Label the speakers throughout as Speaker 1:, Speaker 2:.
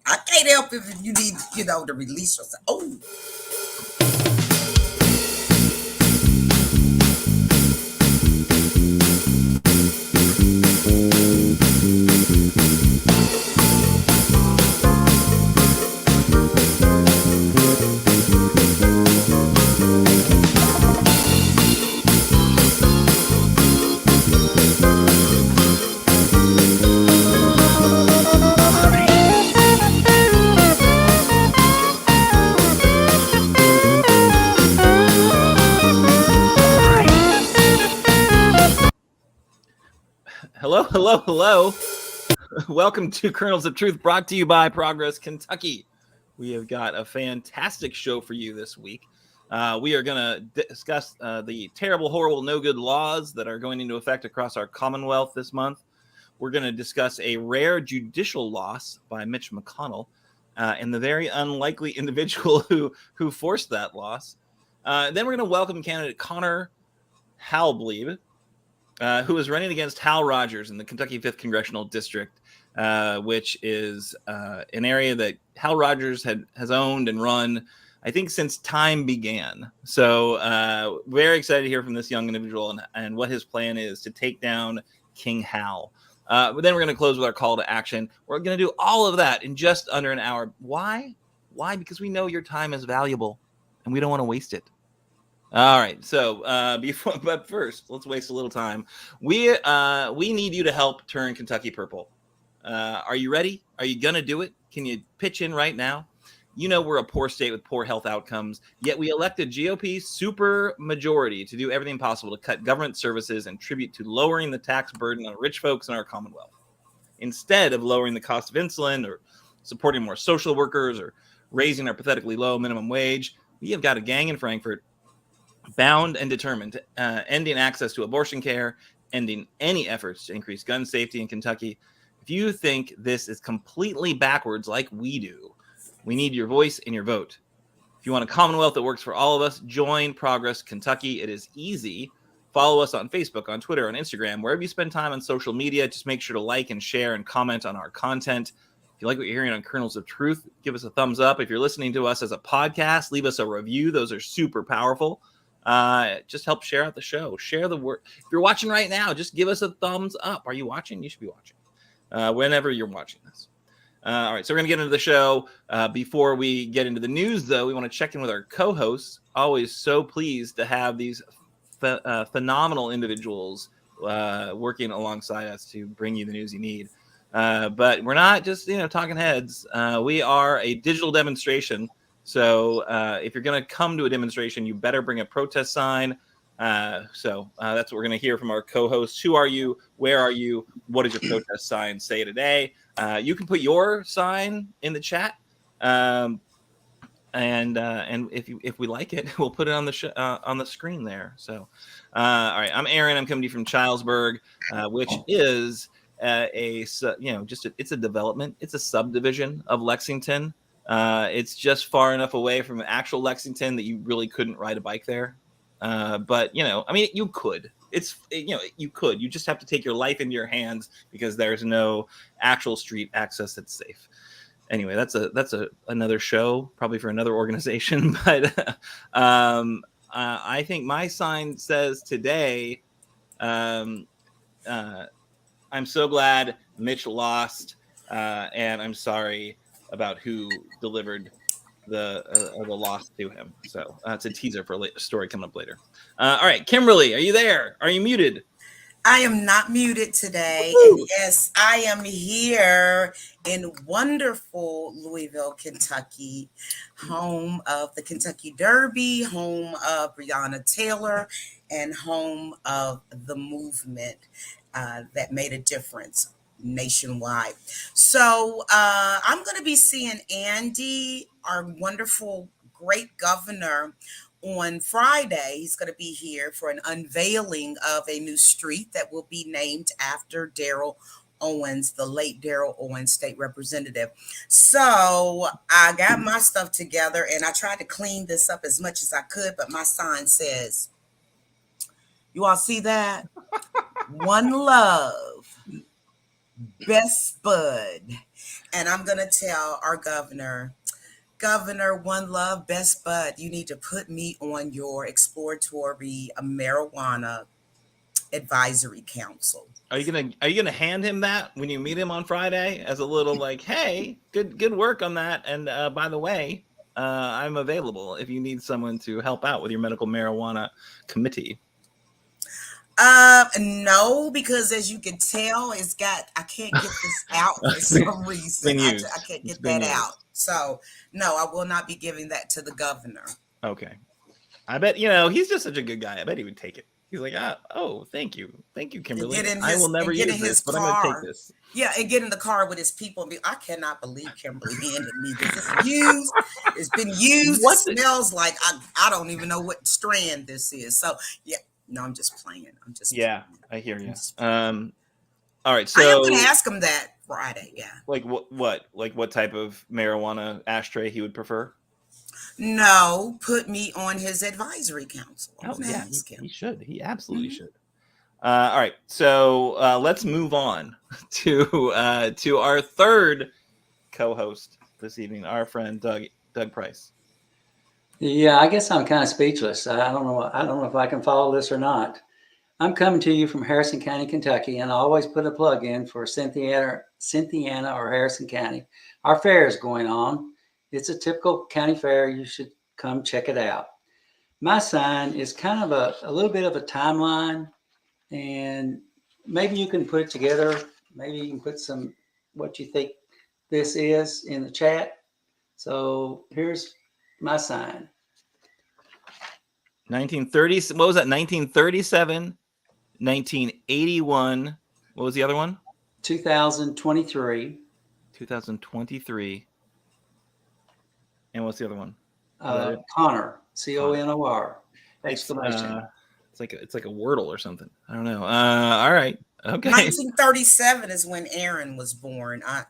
Speaker 1: I can't help if you need, to release yourself. Oh.
Speaker 2: Hello. Welcome to Kernels of Truth, brought to you by Progress Kentucky. We have got a fantastic show for you this week. We are going to discuss the terrible, horrible, no good laws that are going into effect across our commonwealth this month. We're going to discuss a rare judicial loss by Mitch McConnell and the very unlikely individual who forced that loss. Then we're going to welcome candidate Conor Halbleib, who is running against Hal Rogers in the Kentucky 5th Congressional District, which is an area that Hal Rogers has owned and run, I think, since time began. So very excited to hear from this young individual and what his plan is to take down King Hal. But then we're going to close with our call to action. We're going to do all of that in just under an hour. Why? Because we know your time is valuable and we don't want to waste it. All right. So but first, let's waste a little time. We need you to help turn Kentucky purple. Are you ready? Are you going to do it? Can you pitch in right now? You know, we're a poor state with poor health outcomes, yet we elected GOP super majority to do everything possible to cut government services and tribute to lowering the tax burden on rich folks in our commonwealth. Instead of lowering the cost of insulin or supporting more social workers or raising our pathetically low minimum wage, we have got a gang in Frankfurt bound and determined to ending access to abortion care, ending any efforts to increase gun safety in Kentucky. If you think this is completely backwards like we do, we need your voice and your vote. If you want a commonwealth that works for all of us, join Progress Kentucky. It is easy. Follow us on Facebook, on Twitter, on Instagram, wherever you spend time on social media. Just make sure to like and share and comment on our content. If you like what you're hearing on Kernels of Truth, give us a thumbs up. If you're listening to us as a podcast, leave us a review. Those are super powerful. Just help share out the show. Share the word. If you're watching right now, just give us a thumbs up. Are you watching? You should be watching whenever you're watching this. All right, so we're going to get into the show. Before we get into the news, though, we want to check in with our co-hosts. Always so pleased to have these phenomenal individuals working alongside us to bring you the news you need. But we're not just, talking heads. We are a digital demonstration. So if you're going to come to a demonstration, you better bring a protest sign. So that's what we're going to hear from our co-hosts. Who are you? Where are you? What does your protest sign say today? You can put your sign in the chat, and if we like it, we'll put it on the screen there. So, all right, I'm Aaron. I'm coming to you from Childsburg, which is it's a development. It's a subdivision of Lexington. It's just far enough away from actual Lexington that you really couldn't ride a bike there. But you could. You could. You just have to take your life into your hands because there's no actual street access that's safe. Anyway, that's another show, probably for another organization. But I think my sign says today, I'm so glad Mitch lost, and I'm sorry about who delivered the loss to him. So it's a teaser for a story coming up later. All right, Kimberly, are you there? Are you muted?
Speaker 1: I am not muted today. And yes, I am here in wonderful Louisville, Kentucky, home of the Kentucky Derby, home of Breonna Taylor, and home of the movement that made a difference nationwide. So I'm going to be seeing Andy, our wonderful, great governor, on Friday. He's going to be here for an unveiling of a new street that will be named after Darrell Owens, the late Darrell Owens, state representative. So I got my stuff together and I tried to clean this up as much as I could, but my sign says, you all see that? One love, best bud. And I'm going to tell our Governor, one love, best bud, you need to put me on your exploratory marijuana advisory council.
Speaker 2: Are you gonna hand him that when you meet him on Friday as a little like, hey, good work on that, and by the way, I'm available if you need someone to help out with your medical marijuana committee?
Speaker 1: No, because as you can tell, I can't get this out for some reason. I can't get that out. So no, I will not be giving that to the governor.
Speaker 2: Okay. I bet, he's just such a good guy. I bet he would take it. He's like, thank you, Kimberly. I will never use this, but I'm going to take this.
Speaker 1: Yeah, and get in the car with his people and be, I cannot believe Kimberly handed me this. It's used. It's been used. It smells like I don't even know what strand this is. So yeah, no, I'm just playing.
Speaker 2: Playing. I hear you. All right, so
Speaker 1: I am going to ask him that Friday. Yeah.
Speaker 2: Like what? Like what type of marijuana ashtray he would prefer?
Speaker 1: No, put me on his advisory council.
Speaker 2: He should. He absolutely should. All right, so let's move on to our third co-host this evening, our friend Doug Price.
Speaker 3: Yeah, I guess I'm kind of speechless. I don't know if I can follow this or not. I'm coming to you from Harrison County, Kentucky, and I always put a plug in for Cynthiana or Harrison County. Our fair is going on. It's a typical county fair. You should come check it out. My sign is kind of a little bit of a timeline, and maybe you can put it together. Maybe you can put what you think this is in the chat. So here's my sign.
Speaker 2: 1930. What was that? 1937, 1981. What was the other one?
Speaker 3: 2023.
Speaker 2: 2023. And what's the other one?
Speaker 3: Conor, CONOR, exclamation.
Speaker 2: It's like a wordle or something. I don't know. All right. Okay.
Speaker 1: 1937 is when Aaron was born. I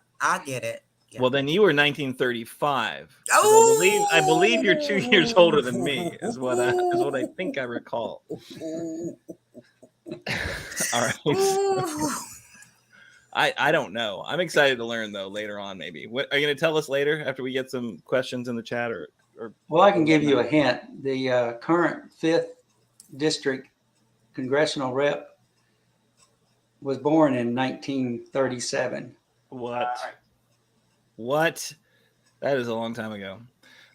Speaker 1: get it.
Speaker 2: Yeah. Well, then you were 1935. Oh, I believe you're 2 years older than me. Is what I think I recall. All right. I don't know. I'm excited to learn though later on. Maybe. What are you going to tell us later after we get some questions in the chat or?
Speaker 3: Well, I can give you a hint. The current 5th District Congressional Rep was born in 1937.
Speaker 2: What? That is a long time ago.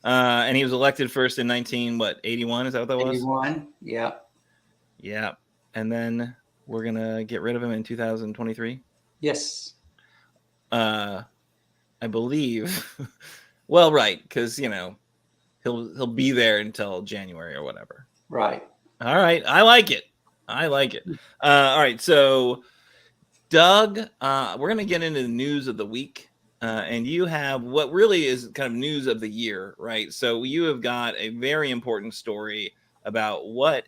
Speaker 2: And he was elected first in 81? Is that what that was?
Speaker 3: 81, yeah.
Speaker 2: Yeah. And then we're going to get rid of him in 2023?
Speaker 3: Yes.
Speaker 2: I believe. Well, right, because, he'll be there until January or whatever.
Speaker 3: Right.
Speaker 2: All right. I like it. All right. So, Doug, we're going to get into the news of the week. And you have what really is kind of news of the year, right? So you have got a very important story about what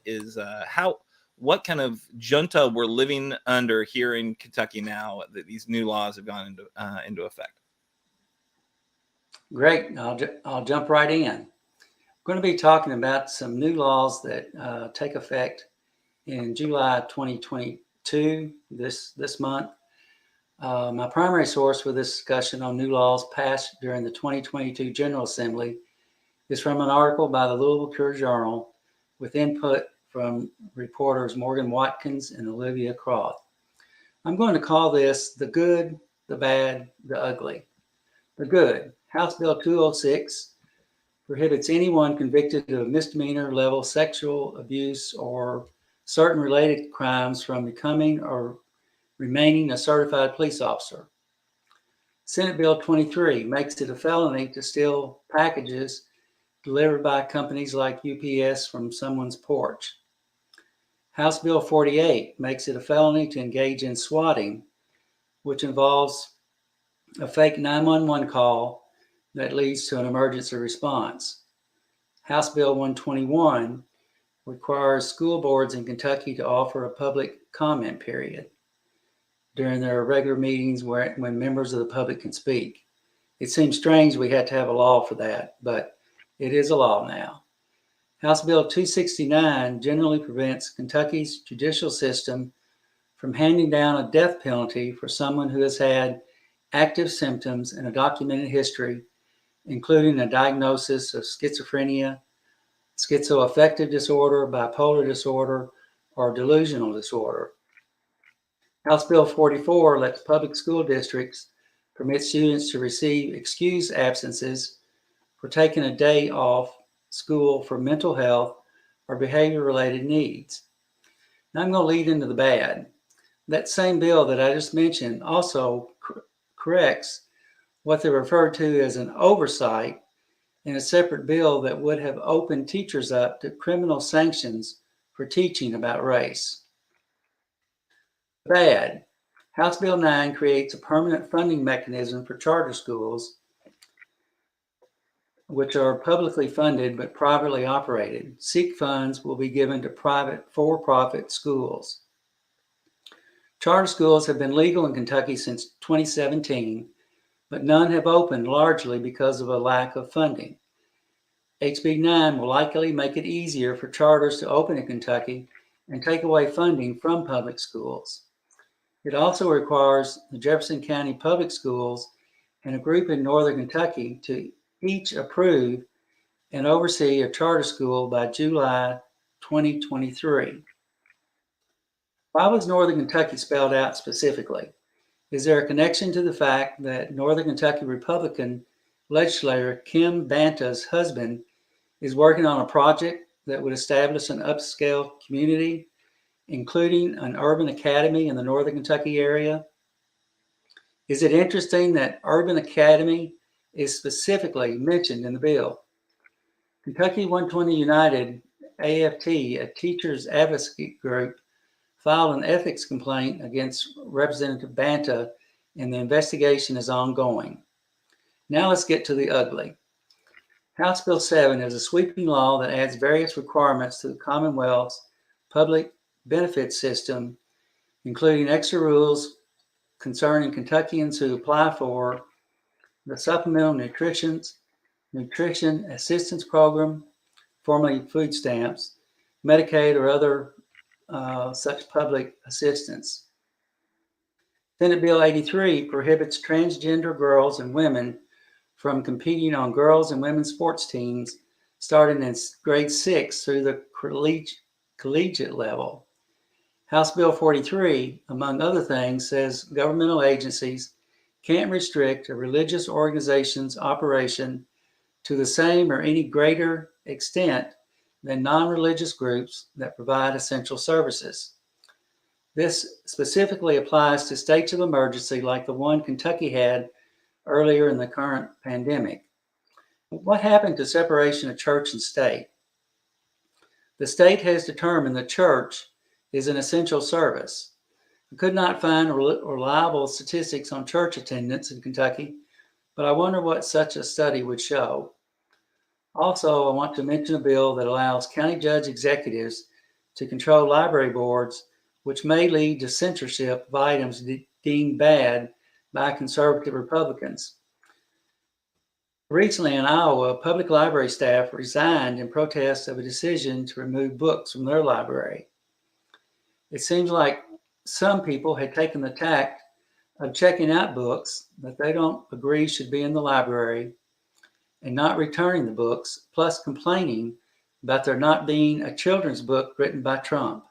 Speaker 2: kind of junta we're living under here in Kentucky now that these new laws have gone into effect.
Speaker 3: Great. I'll jump right in. I'm going to be talking about some new laws that take effect in July 2022, this month. My primary source for this discussion on new laws passed during the 2022 General Assembly is from an article by the Louisville Courier-Journal with input from reporters Morgan Watkins and Olivia Croth. I'm going to call this the good, the bad, the ugly. The good. House Bill 206 prohibits anyone convicted of misdemeanor level sexual abuse or certain related crimes from becoming or remaining a certified police officer. Senate Bill 23 makes it a felony to steal packages delivered by companies like UPS from someone's porch. House Bill 48 makes it a felony to engage in swatting, which involves a fake 911 call that leads to an emergency response. House Bill 121 requires school boards in Kentucky to offer a public comment period during their regular meetings when members of the public can speak. It seems strange we had to have a law for that, but it is a law now. House Bill 269 generally prevents Kentucky's judicial system from handing down a death penalty for someone who has had active symptoms, and a documented history, including a diagnosis of schizophrenia, schizoaffective disorder, bipolar disorder, or delusional disorder. House Bill 44 lets public school districts permit students to receive excused absences for taking a day off school for mental health or behavior-related needs. Now I'm going to lead into the bad. That same bill that I just mentioned also corrects what they refer to as an oversight in a separate bill that would have opened teachers up to criminal sanctions for teaching about race. Bad. House Bill 9 creates a permanent funding mechanism for charter schools, which are publicly funded but privately operated. SEEK funds will be given to private for-profit schools. Charter schools have been legal in Kentucky since 2017, but none have opened largely because of a lack of funding. HB 9 will likely make it easier for charters to open in Kentucky and take away funding from public schools. It also requires the Jefferson County Public Schools and a group in Northern Kentucky to each approve and oversee a charter school by July 2023. Why was Northern Kentucky spelled out specifically? Is there a connection to the fact that Northern Kentucky Republican legislator Kim Banta's husband is working on a project that would establish an upscale community, including an urban academy in the Northern Kentucky area? Is it interesting that Urban Academy is specifically mentioned in the bill? Kentucky 120 United, AFT, a teachers advocacy group, filed an ethics complaint against Representative Banta, and the investigation is ongoing. Now let's get to the ugly. House Bill 7 is a sweeping law that adds various requirements to the Commonwealth's public benefit system, including extra rules concerning Kentuckians who apply for the Supplemental Nutrition Assistance Program, formerly food stamps, Medicaid, or other such public assistance. Senate Bill 83 prohibits transgender girls and women from competing on girls and women's sports teams starting in grade 6 through the collegiate level. House Bill 43, among other things, says governmental agencies can't restrict a religious organization's operation to the same or any greater extent than non-religious groups that provide essential services. This specifically applies to states of emergency like the one Kentucky had earlier in the current pandemic. What happened to separation of church and state? The state has determined the church is an essential service. I could not find reliable statistics on church attendance in Kentucky, but I wonder what such a study would show. Also, I want to mention a bill that allows county judge executives to control library boards, which may lead to censorship of items deemed bad by conservative Republicans. Recently in Iowa, public library staff resigned in protest of a decision to remove books from their library. It seems like some people had taken the tact of checking out books that they don't agree should be in the library and not returning the books, plus complaining about there not being a children's book written by Trump.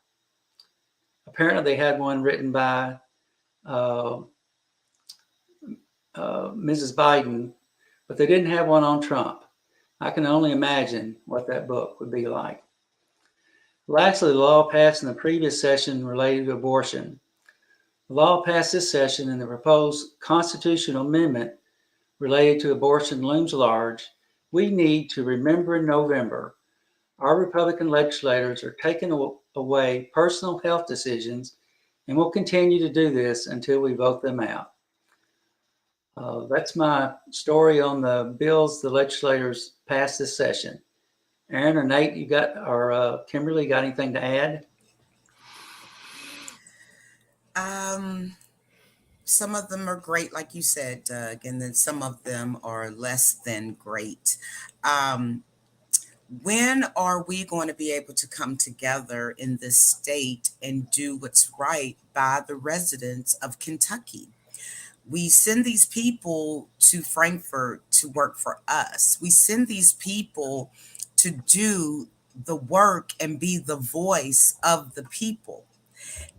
Speaker 3: Apparently they had one written by Mrs. Biden, but they didn't have one on Trump. I can only imagine what that book would be like. Lastly, the law passed in the previous session related to abortion. The law passed this session and the proposed constitutional amendment related to abortion looms large. We need to remember in November, our Republican legislators are taking away personal health decisions and will continue to do this until we vote them out. That's my story on the bills the legislators passed this session. Aaron or Nate, Kimberly, got anything to add?
Speaker 1: Some of them are great, like you said, Doug, and then some of them are less than great. When are we going to be able to come together in this state and do what's right by the residents of Kentucky? We send these people to Frankfurt to work for us. We send these people to do the work and be the voice of the people.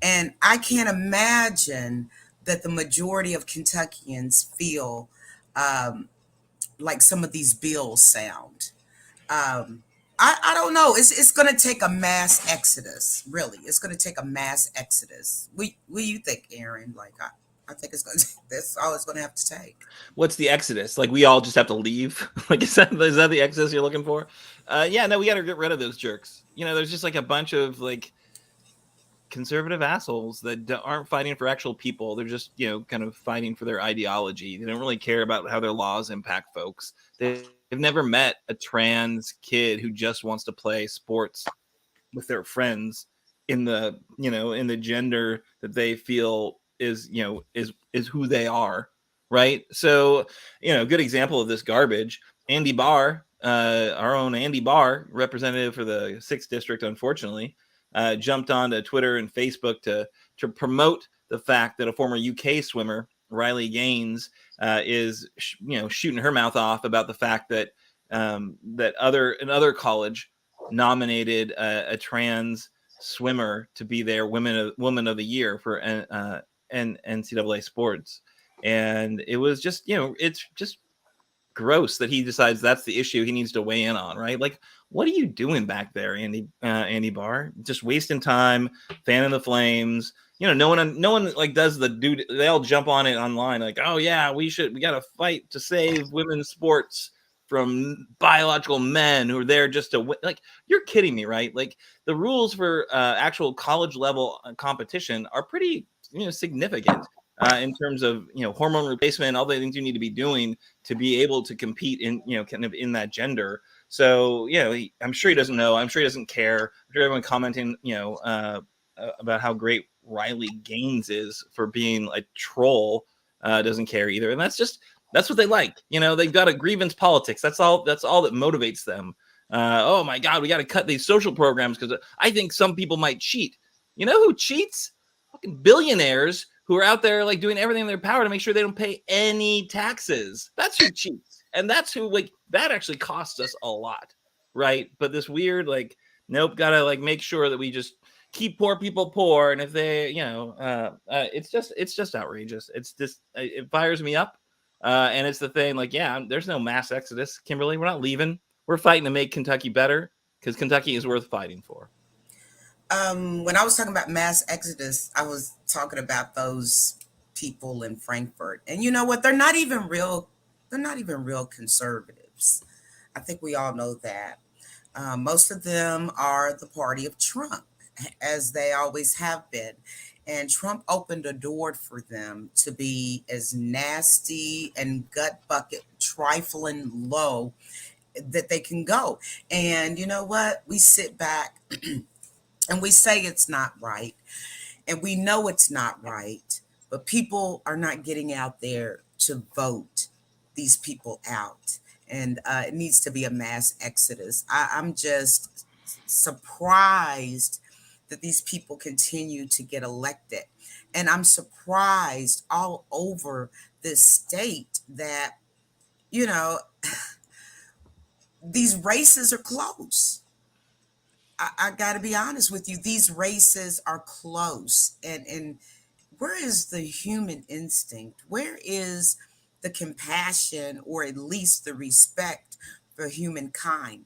Speaker 1: And I can't imagine that the majority of Kentuckians feel like some of these bills sound. Um, I don't know. It's going to take a mass exodus. Really, it's going to take a mass exodus. What do you think, Aaron? Like, I think it's going to. That's all it's going to have to take.
Speaker 2: What's the exodus? Like we all just have to leave? Like is that the exodus you're looking for? Yeah, no, we got to get rid of those jerks. There's just like a bunch of like conservative assholes that aren't fighting for actual people. They're just, kind of fighting for their ideology. They don't really care about how their laws impact folks. They've never met a trans kid who just wants to play sports with their friends in the, in the gender that they feel is who they are. Right. So, good example of this garbage. Andy Barr, our own Andy Barr, representative for the 6th district, unfortunately, jumped onto Twitter and Facebook to promote the fact that a former UK swimmer, Riley Gaines, is shooting her mouth off about the fact that another college nominated a trans swimmer to be their woman of the year for NCAA sports, and it was just it's just gross that he decides that's the issue he needs to weigh in on, right? Like, what are you doing back there, Andy Barr? Just wasting time, fanning the flames. No one like does the dude. They all jump on it online, like, oh yeah, we got to fight to save women's sports from biological men who are there just to win. Like, you're kidding me, right? Like, the rules for actual college level competition are pretty significant. In terms of hormone replacement, all the things you need to be doing to be able to compete in kind of in that gender. So I'm sure he doesn't know. I'm sure he doesn't care. I'm sure everyone commenting about how great Riley Gaines is for being a troll doesn't care either. And that's what they like. They've got a grievance politics. That's all that motivates them. Oh my God, we got to cut these social programs because I think some people might cheat. You know who cheats? Fucking billionaires who are out there like doing everything in their power to make sure they don't pay any taxes. That's who cheats. And that's who, like, that actually costs us a lot. Right. But this weird, like, nope, gotta like make sure that we just keep poor people poor. And if they, it's just outrageous. It's just, it fires me up. And it's the thing, like, yeah, there's no mass exodus, Kimberly. We're not leaving. We're fighting to make Kentucky better because Kentucky is worth fighting for.
Speaker 1: When I was talking about mass exodus, I was talking about those people in Frankfurt. And you know what? They're not even real conservatives. I think we all know that. Most of them are the party of Trump, as they always have been. And Trump opened a door for them to be as nasty and gut bucket, trifling low that they can go. And you know what? We sit back and we say it's not right. And we know it's not right. But people are not getting out there to vote these people out. And it needs to be a mass exodus. I'm just surprised that these people continue to get elected. And I'm surprised all over this state that, these races are close. I got to be honest with you. These races are close. And where is the human instinct? Where is the compassion or at least the respect for humankind?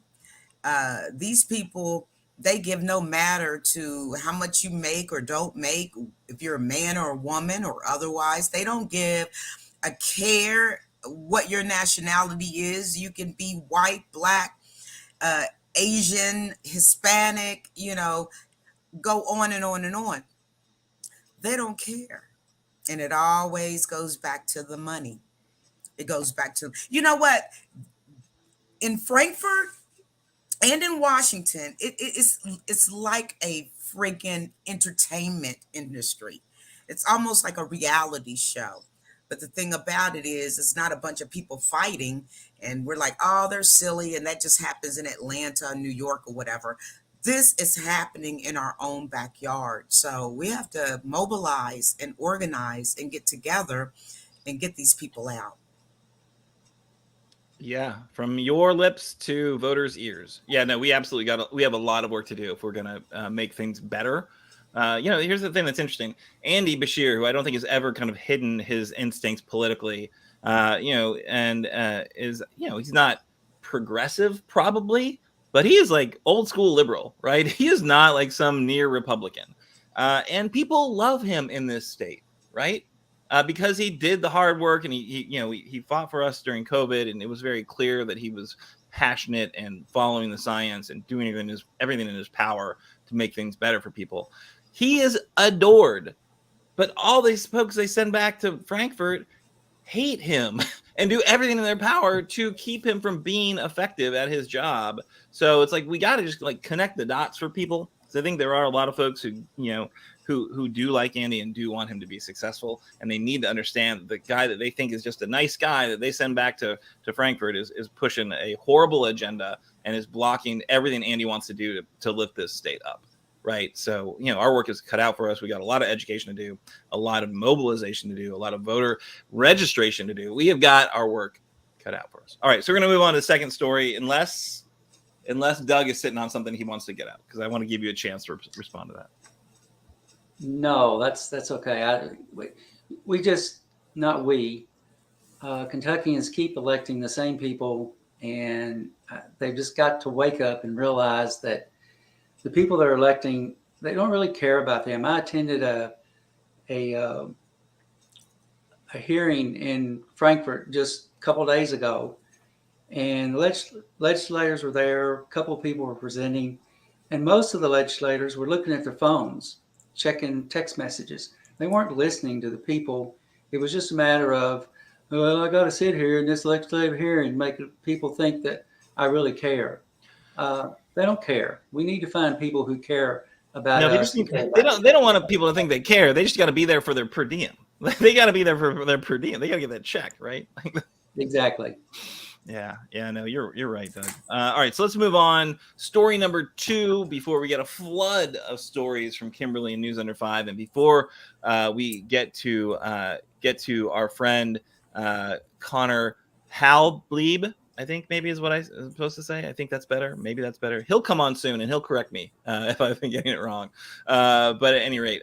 Speaker 1: These people, they give no matter to how much you make or don't make, if you're a man or a woman or otherwise. They don't give a care what your nationality is. You can be white, black, Asian, Hispanic, go on and on and on. They don't care. And it always goes back to the money. It goes back to, you know what? In Frankfurt and in Washington, it's like a freaking entertainment industry. It's almost like a reality show. But the thing about it is, it's not a bunch of people fighting and we're like, oh, they're silly. And that just happens in Atlanta, New York, or whatever. This is happening in our own backyard. So we have to mobilize and organize and get together and get these people out.
Speaker 2: Yeah, from your lips to voters' ears. Yeah, no, we absolutely we have a lot of work to do if we're going to make things better. Here's the thing that's interesting. Andy Bashir, who I don't think has ever kind of hidden his instincts politically, is, he's not progressive probably, but he is like old school liberal, right? He is not like some near Republican. And people love him in this state, right? Because he did the hard work and he fought for us during COVID, and it was very clear that he was passionate and following the science and doing everything in his power to make things better for people. He is adored, but all these folks they send back to Frankfurt hate him and do everything in their power to keep him from being effective at his job. So it's like we got to just like connect the dots for people. So I think there are a lot of folks who who do like Andy and do want him to be successful, and they need to understand that the guy that they think is just a nice guy that they send back to Frankfurt is pushing a horrible agenda and is blocking everything Andy wants to do to lift this state up. Right. So, our work is cut out for us. We got a lot of education to do, a lot of mobilization to do, a lot of voter registration to do. We have got our work cut out for us. All right. So we're going to move on to the second story, unless Doug is sitting on something he wants to get out, because I want to give you a chance to respond to that.
Speaker 3: No, that's okay. Kentuckians keep electing the same people, and they've just got to wake up and realize that the people they're electing, they don't really care about them. I attended a hearing in Frankfurt just a couple of days ago, and legislators were there. A couple of people were presenting, and most of the legislators were looking at their phones, checking text messages. They weren't listening to the people. It was just a matter of, well, I got to sit here in this legislative hearing and make people think that I really care. They don't care. We need to find people who care about us.
Speaker 2: They don't want people to think they care. They just got to be there for their per diem. They got to be there for their per diem. They got to get that check, right?
Speaker 3: Exactly.
Speaker 2: Yeah. No, you're right, Doug. All right, so let's move on. Story number 2 before we get a flood of stories from Kimberly and News Under 5, and before we get to our friend Conor Halbleib, I think maybe is what I'm supposed to say. I think that's better. Maybe that's better. He'll come on soon and he'll correct me if I've been getting it wrong. But at any rate,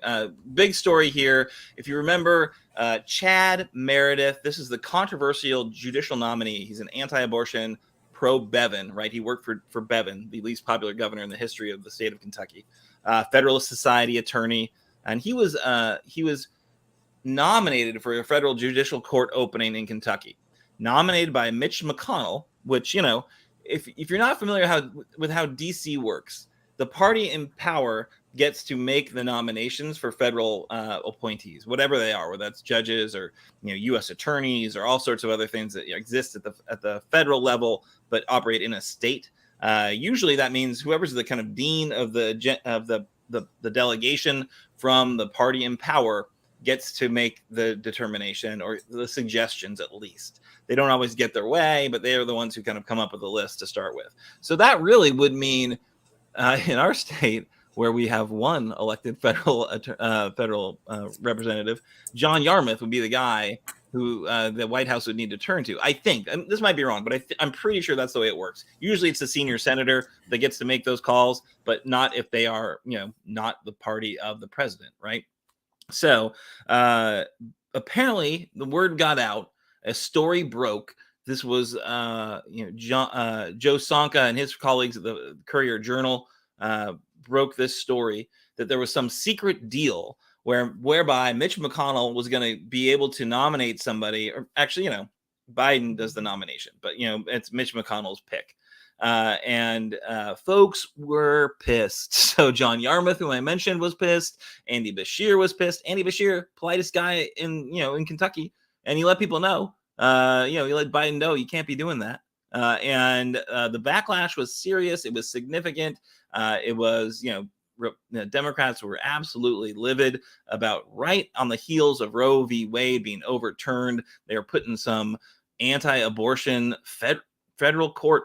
Speaker 2: big story here. If you remember, Chad Meredith, this is the controversial judicial nominee. He's an anti-abortion, pro-Bevin, right? He worked for Bevin, the least popular governor in the history of the state of Kentucky, Federalist Society attorney. And he was nominated for a federal judicial court opening in Kentucky. Nominated by Mitch McConnell, which, if you're not familiar with how DC works, the party in power gets to make the nominations for federal appointees, whatever they are, whether that's judges or U.S. attorneys or all sorts of other things that exist at the federal level but operate in a state. Usually that means whoever's the kind of dean of the delegation from the party in power gets to make the determination or the suggestions at least. They don't always get their way, but they are the ones who kind of come up with a list to start with. So that really would mean in our state, where we have one elected federal representative, John Yarmuth would be the guy who the White House would need to turn to. I think, and this might be wrong, but I'm pretty sure that's the way it works. Usually it's the senior senator that gets to make those calls, but not if they are, not the party of the president, right? So apparently the word got out, a story broke. This was Joe Sonka and his colleagues at the Courier Journal broke this story that there was some secret deal whereby Mitch McConnell was going to be able to nominate somebody, or actually, Biden does the nomination, but it's Mitch McConnell's pick. And folks were pissed. So John Yarmuth, who I mentioned, was pissed. Andy Bashir was pissed. Andy Bashir, politest guy in Kentucky, and he let people know. He let Biden know you can't be doing that. And the backlash was serious. It was significant. It was, Democrats were absolutely livid about, right on the heels of Roe v. Wade being overturned, they were putting some anti-abortion federal court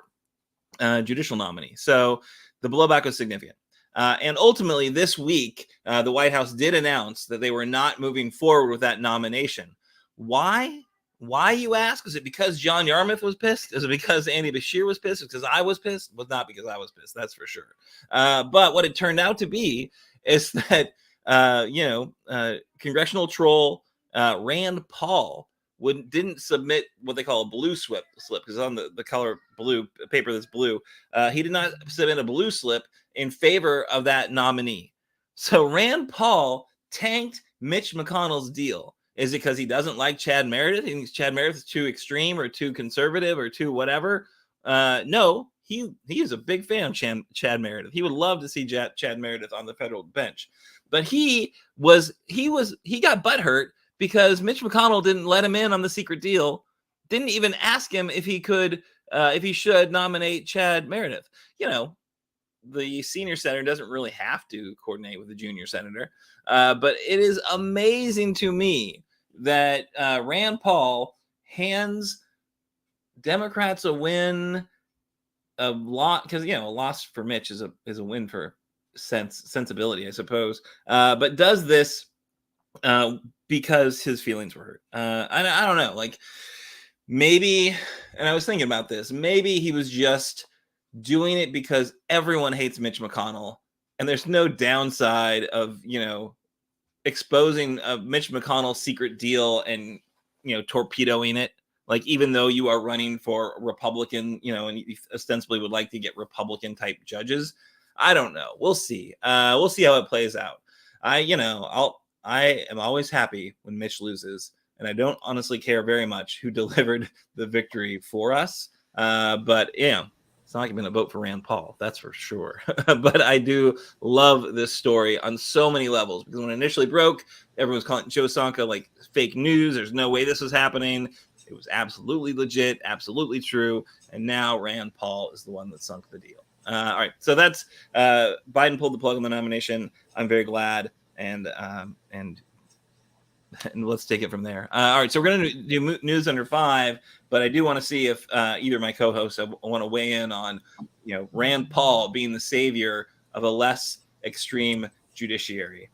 Speaker 2: judicial nominee. So the blowback was significant. And ultimately this week, the White House did announce that they were not moving forward with that nomination. Why? Why, you ask? Is it because John Yarmouth was pissed? Is it because Andy Bashir was pissed? Because I was pissed? Was not because I was pissed, that's for sure. But what it turned out to be is that, congressional troll Rand Paul didn't submit what they call a blue slip, because on the color blue, paper that's blue. He did not submit a blue slip in favor of that nominee. So Rand Paul tanked Mitch McConnell's deal. Is it because he doesn't like Chad Meredith? He thinks Chad Meredith is too extreme or too conservative or too whatever? No, he is a big fan of Chad Meredith. He would love to see Chad Meredith on the federal bench. But he got butthurt because Mitch McConnell didn't let him in on the secret deal, didn't even ask him if he should nominate Chad Meredith. The senior senator doesn't really have to coordinate with the junior senator. But it is amazing to me that Rand Paul hands Democrats a win a lot, because a loss for Mitch is a win for sensibility, I suppose. But does this because his feelings were hurt. I don't know. Like, maybe, and I was thinking about this, maybe he was just doing it because everyone hates Mitch McConnell, and there's no downside of, exposing a Mitch McConnell secret deal and, torpedoing it. Like, even though you are running for Republican, and you ostensibly would like to get Republican type judges. I don't know. We'll see. We'll see how it plays out. I am always happy when Mitch loses, and I don't honestly care very much who delivered the victory for us. But it's not like I'm going to vote for Rand Paul, that's for sure. But I do love this story on so many levels, because when it initially broke, everyone was calling Joe Sonka like fake news. There's no way this was happening. It was absolutely legit, absolutely true. And now Rand Paul is the one that sunk the deal. All right, so that's Biden pulled the plug on the nomination. I'm very glad, and let's take it from there. All right, so we're going to do news under 5, but I do want to see if either of my co-hosts want to weigh in on, Rand Paul being the savior of a less extreme judiciary.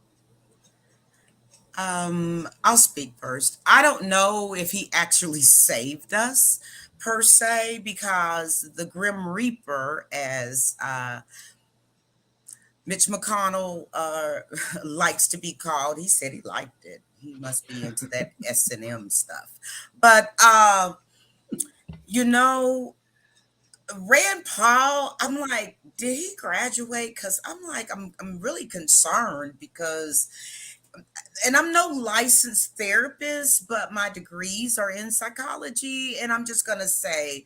Speaker 1: I'll speak first. I don't know if he actually saved us per se, because the Grim Reaper, as Mitch McConnell likes to be called, he said he liked it. He must be into that S&M stuff. But, Rand Paul, I'm like, did he graduate? Because I'm really concerned, because, and I'm no licensed therapist, but my degrees are in psychology. And I'm just going to say,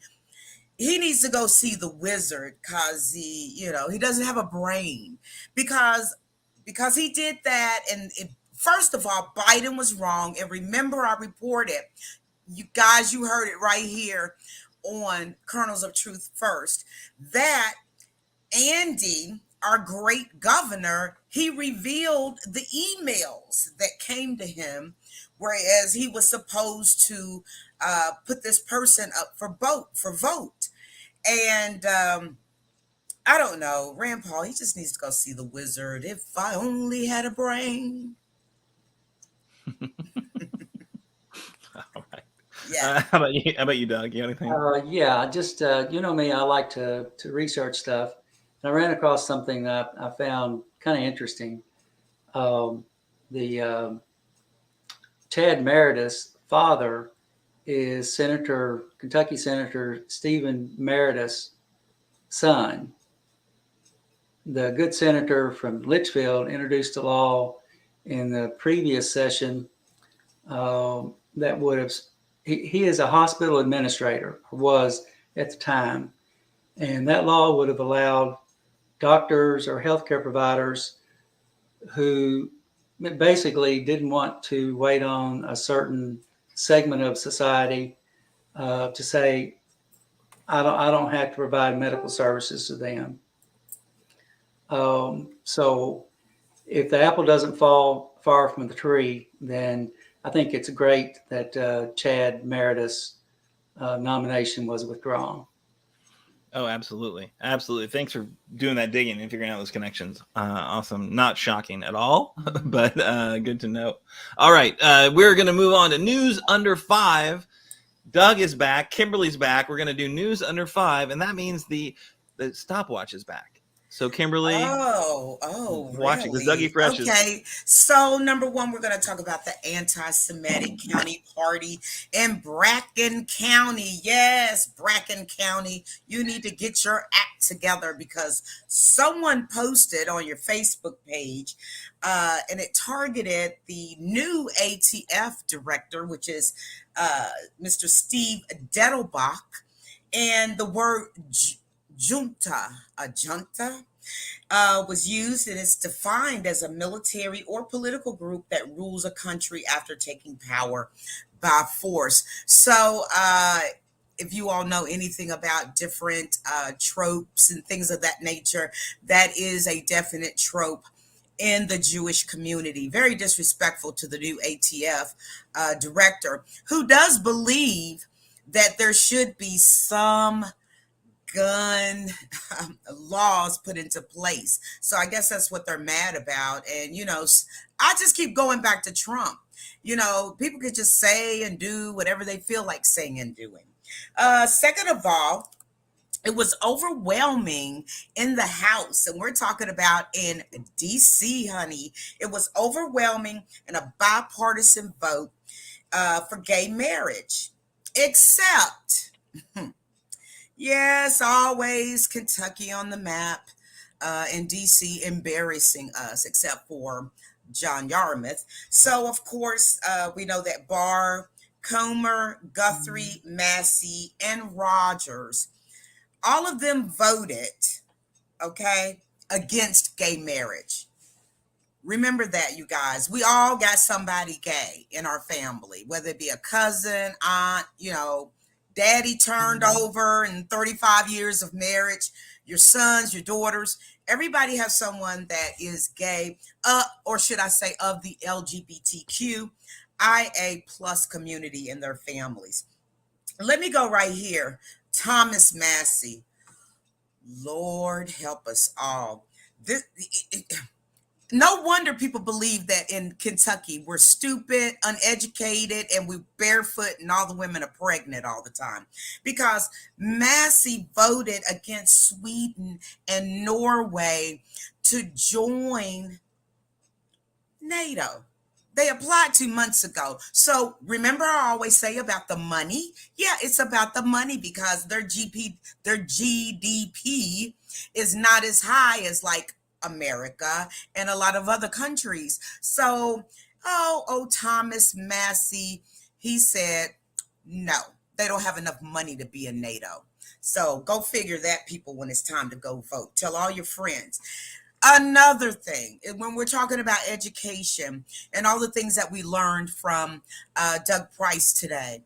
Speaker 1: he needs to go see the wizard, because he doesn't have a brain, because he did that. And first of all, Biden was wrong. And remember, I reported, you guys, you heard it right here on Kernels of Truth First, that Andy, our great governor, he revealed the emails that came to him, whereas he was supposed to put this person up for vote. And I don't know, Rand Paul, he just needs to go see the wizard. If I only had a brain.
Speaker 2: All right.
Speaker 1: Yeah.
Speaker 2: How about you, Doug? You got anything?
Speaker 3: Just me, I like to research stuff. And I ran across something that I found kind of interesting. The Chad Meredith's father is Kentucky Senator Stephen Meredith's son. The good senator from Litchfield introduced a law in the previous session that would have, he is a hospital administrator, or was at the time, and that law would have allowed doctors or healthcare providers who basically didn't want to wait on a certain segment of society to say, I don't have to provide medical services to them. So if the apple doesn't fall far from the tree, then I think it's great that Chad Meredith's nomination was withdrawn.
Speaker 2: Oh, absolutely. Absolutely. Thanks for doing that digging and figuring out those connections. Awesome. Not shocking at all, but good to know. All right. We're going to move on to news under 5. Doug is back. Kimberly's back. We're going to do news under 5, and that means the stopwatch is back. So, Kimberly, watching because
Speaker 1: really?
Speaker 2: Dougie Fresh is.
Speaker 1: Okay. So, number one, we're going to talk about the anti-Semitic county party in Bracken County. Yes, Bracken County. You need to get your act together because someone posted on your Facebook page, and it targeted the new ATF director, which is Mr. Steve Dettelbach, and the word junta was used, and it's defined as a military or political group that rules a country after taking power by force. So if you all know anything about different tropes and things of that nature, that is a definite trope in the Jewish community. Very disrespectful to the new ATF director, who does believe that there should be some gun laws put into place. So I guess that's what they're mad about. And, I just keep going back to Trump. People could just say and do whatever they feel like saying and doing. Second of all, it was overwhelming in the House, and we're talking about in DC, honey. It was overwhelming in a bipartisan vote for gay marriage, except yes, always Kentucky on the map, and DC embarrassing us, except for John Yarmouth. So, of course, we know that Barr, Comer, Guthrie, Massey, and Rogers, all of them voted, okay, against gay marriage. Remember that, you guys. We all got somebody gay in our family, whether it be a cousin, aunt, daddy turned over in 35 years of marriage, your sons, your daughters, everybody has someone that is gay, or should I say of the LGBTQIA plus community in their families. Let me go right here. Thomas Massey. Lord help us all. No wonder people believe that in Kentucky we're stupid, uneducated, and we barefoot and all the women are pregnant all the time. Because Massey voted against Sweden and Norway to join NATO. They applied 2 months ago. So remember I always say about the money? Yeah, it's about the money because their GDP is not as high as like America and a lot of other countries. So, Thomas Massey, he said, no, they don't have enough money to be in NATO. So go figure that, people, when it's time to go vote. Tell all your friends. Another thing, when we're talking about education and all the things that we learned from Doug Price today,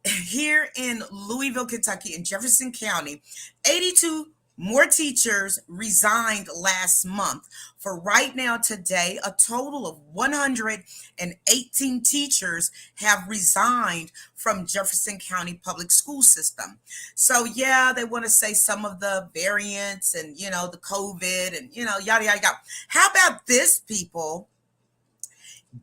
Speaker 1: here in Louisville, Kentucky, in Jefferson County, 82 more teachers resigned last month. For right now, today, a total of 118 teachers have resigned from Jefferson County public school system. So, yeah, they want to say some of the variants and, the COVID and, yada, yada, yada. How about this, people?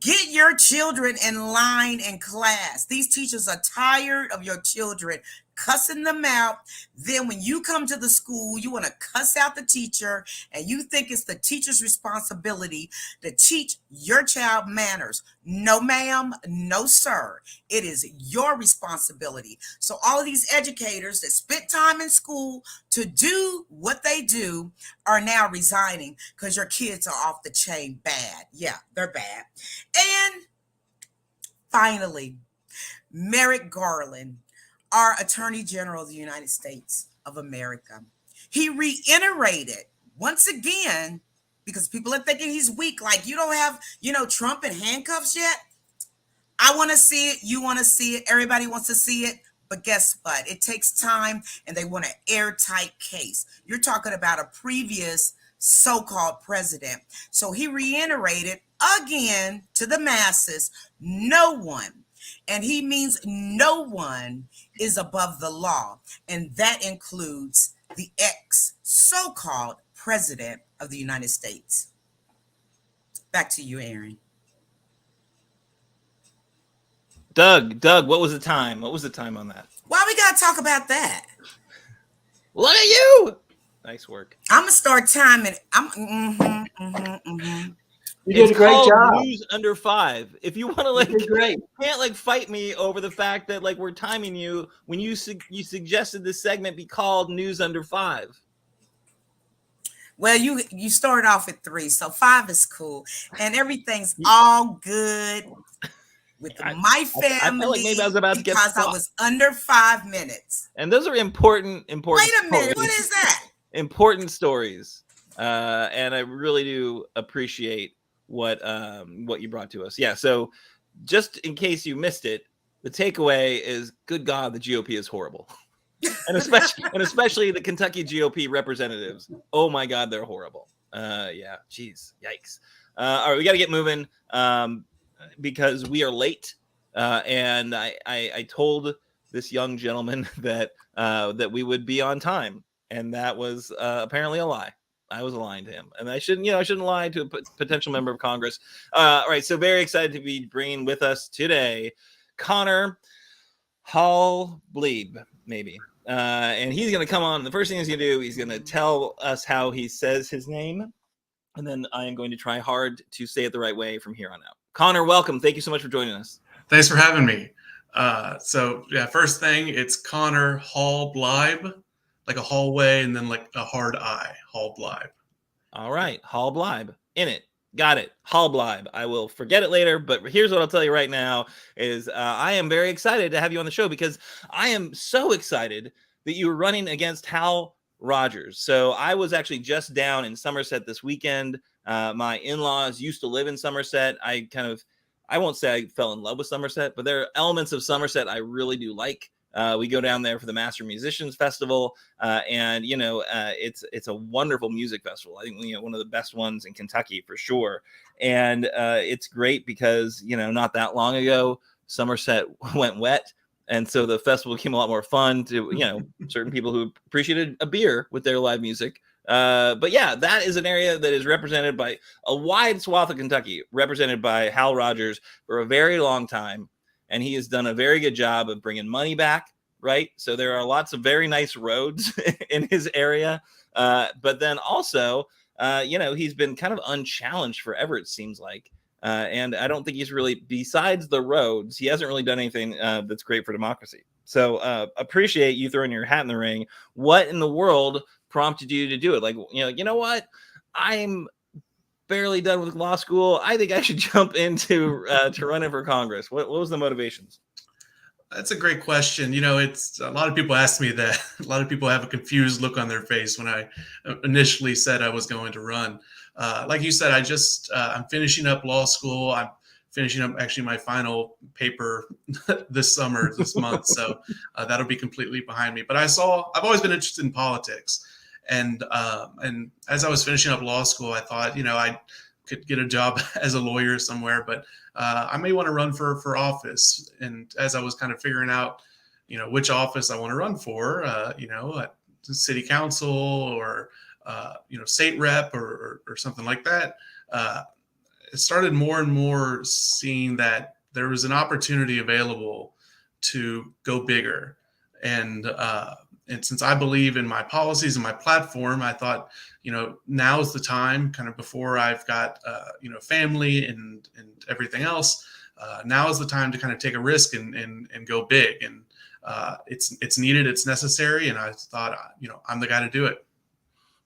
Speaker 1: Get your children in line in class. These teachers are tired of your children cussing them out. Then when you come to the school, you want to cuss out the teacher, and you think it's the teacher's responsibility to teach your child manners. No, ma'am. No, sir. It is your responsibility. So all of these educators that spent time in school to do what they do are now resigning because your kids are off the chain bad. Yeah, they're bad. And finally, Merrick Garland, our Attorney General of the United States of America, he reiterated once again, because people are thinking he's weak, like you don't have, Trump in handcuffs yet. I want to see it. You want to see it. Everybody wants to see it. But guess what? It takes time, and they want an airtight case. You're talking about a previous so-called president. So he reiterated again to the masses, no one, and he means no one, is above the law. And that includes the so-called president of the United States. Back to you, Aaron.
Speaker 2: Doug, what was the time? What was the time on that?
Speaker 1: Why we gotta talk about that?
Speaker 2: Look at you. Nice work.
Speaker 1: I'm gonna start timing.
Speaker 3: You did a great job.
Speaker 2: News under 5. If you want to
Speaker 3: You did great.
Speaker 2: you can't fight me over the fact that we're timing you when you suggested this segment be called News Under 5.
Speaker 1: Well, you started off at 3, so 5 is cool, and everything's all good with my family.
Speaker 2: I felt like maybe I was about to get
Speaker 1: because I was under 5 minutes.
Speaker 2: And those are important.
Speaker 1: Wait a minute, what is that?
Speaker 2: Important stories, and I really do appreciate what you brought to us. Yeah. So, just in case you missed it, the takeaway is, good God, the GOP is horrible. And especially the Kentucky GOP representatives. Oh my God, they're horrible. Yeah, geez, yikes. All right, we got to get moving because we are late. And I told this young gentleman that we would be on time, and that was apparently a lie. I was lying to him, and I shouldn't lie to a potential member of Congress. All right, so very excited to be bringing with us today Conor Halbleib, maybe. And he's going to come on. The first thing he's going to do, he's going to tell us how he says his name. And then I am going to try hard to say it the right way from here on out. Conor, welcome. Thank you so much for joining us.
Speaker 4: Thanks for having me. First thing, it's Conor Halbleib, like a hallway and then like a hard I, Halbleib.
Speaker 2: All right. Halbleib. In it. Got it. Halbleib. I will forget it later, but here's what I'll tell you right now is I am very excited to have you on the show because I am so excited that you were running against Hal Rogers. So I was actually just down in Somerset this weekend. My in-laws used to live in Somerset. I won't say I fell in love with Somerset, but there are elements of Somerset I really do like. We go down there for the Master Musicians Festival, and it's a wonderful music festival. I think one of the best ones in Kentucky for sure. And it's great because not that long ago Somerset went wet, and so the festival became a lot more fun to certain people who appreciated a beer with their live music. But yeah, that is an area that is represented by a wide swath of Kentucky, represented by Hal Rogers for a very long time. And he has done a very good job of bringing money back, right? So there are lots of very nice roads in his area. But then also, he's been kind of unchallenged forever, it seems like. And I don't think he's really, besides the roads, he hasn't really done anything that's great for democracy. So appreciate you throwing your hat in the ring. What in the world prompted you to do it? You know what? I'm barely done with law school. I think I should jump into to running for Congress. What was the motivations?
Speaker 4: That's a great question. It's a lot of people ask me that. A lot of people have a confused look on their face when I initially said I was going to run. Like you said, I'm finishing up law school. I'm finishing up actually my final paper this month. So that'll be completely behind me. But I've always been interested in politics. And as I was finishing up law school, I thought, I could get a job as a lawyer somewhere, but I may want to run for office. And as I was kind of figuring out, which office I want to run for, city council or, state rep or something like that, it started more and more seeing that there was an opportunity available to go bigger. And since I believe in my policies and my platform, I thought, now is the time, kind of before I've got, family and everything else. Now is the time to kind of take a risk and go big. And it's needed, it's necessary. And I thought, I'm the guy to do it.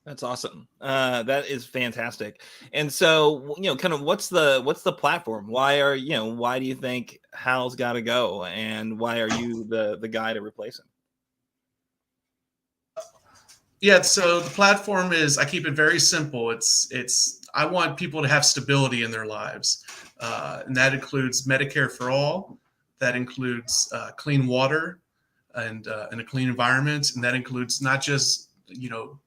Speaker 2: That's awesome. That is fantastic. And so, kind of what's the platform? Why do you think Hal's got to go? And why are you the guy to replace him?
Speaker 4: Yeah, so the platform is, I keep it very simple. I want people to have stability in their lives. And that includes Medicare for all. That includes clean water and a clean environment. And that includes not just,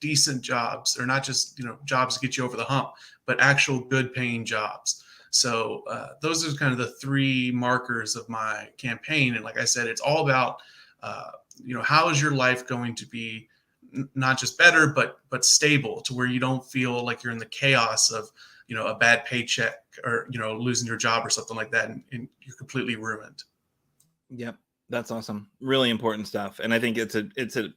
Speaker 4: decent jobs, or not just, jobs to get you over the hump, but actual good paying jobs. So those are kind of the 3 markers of my campaign. And like I said, it's all about, how is your life going to be not just better, but stable, to where you don't feel like you're in the chaos of, a bad paycheck or, losing your job or something like that, and you're completely ruined.
Speaker 2: Yep, that's awesome. Really important stuff, and I think it's a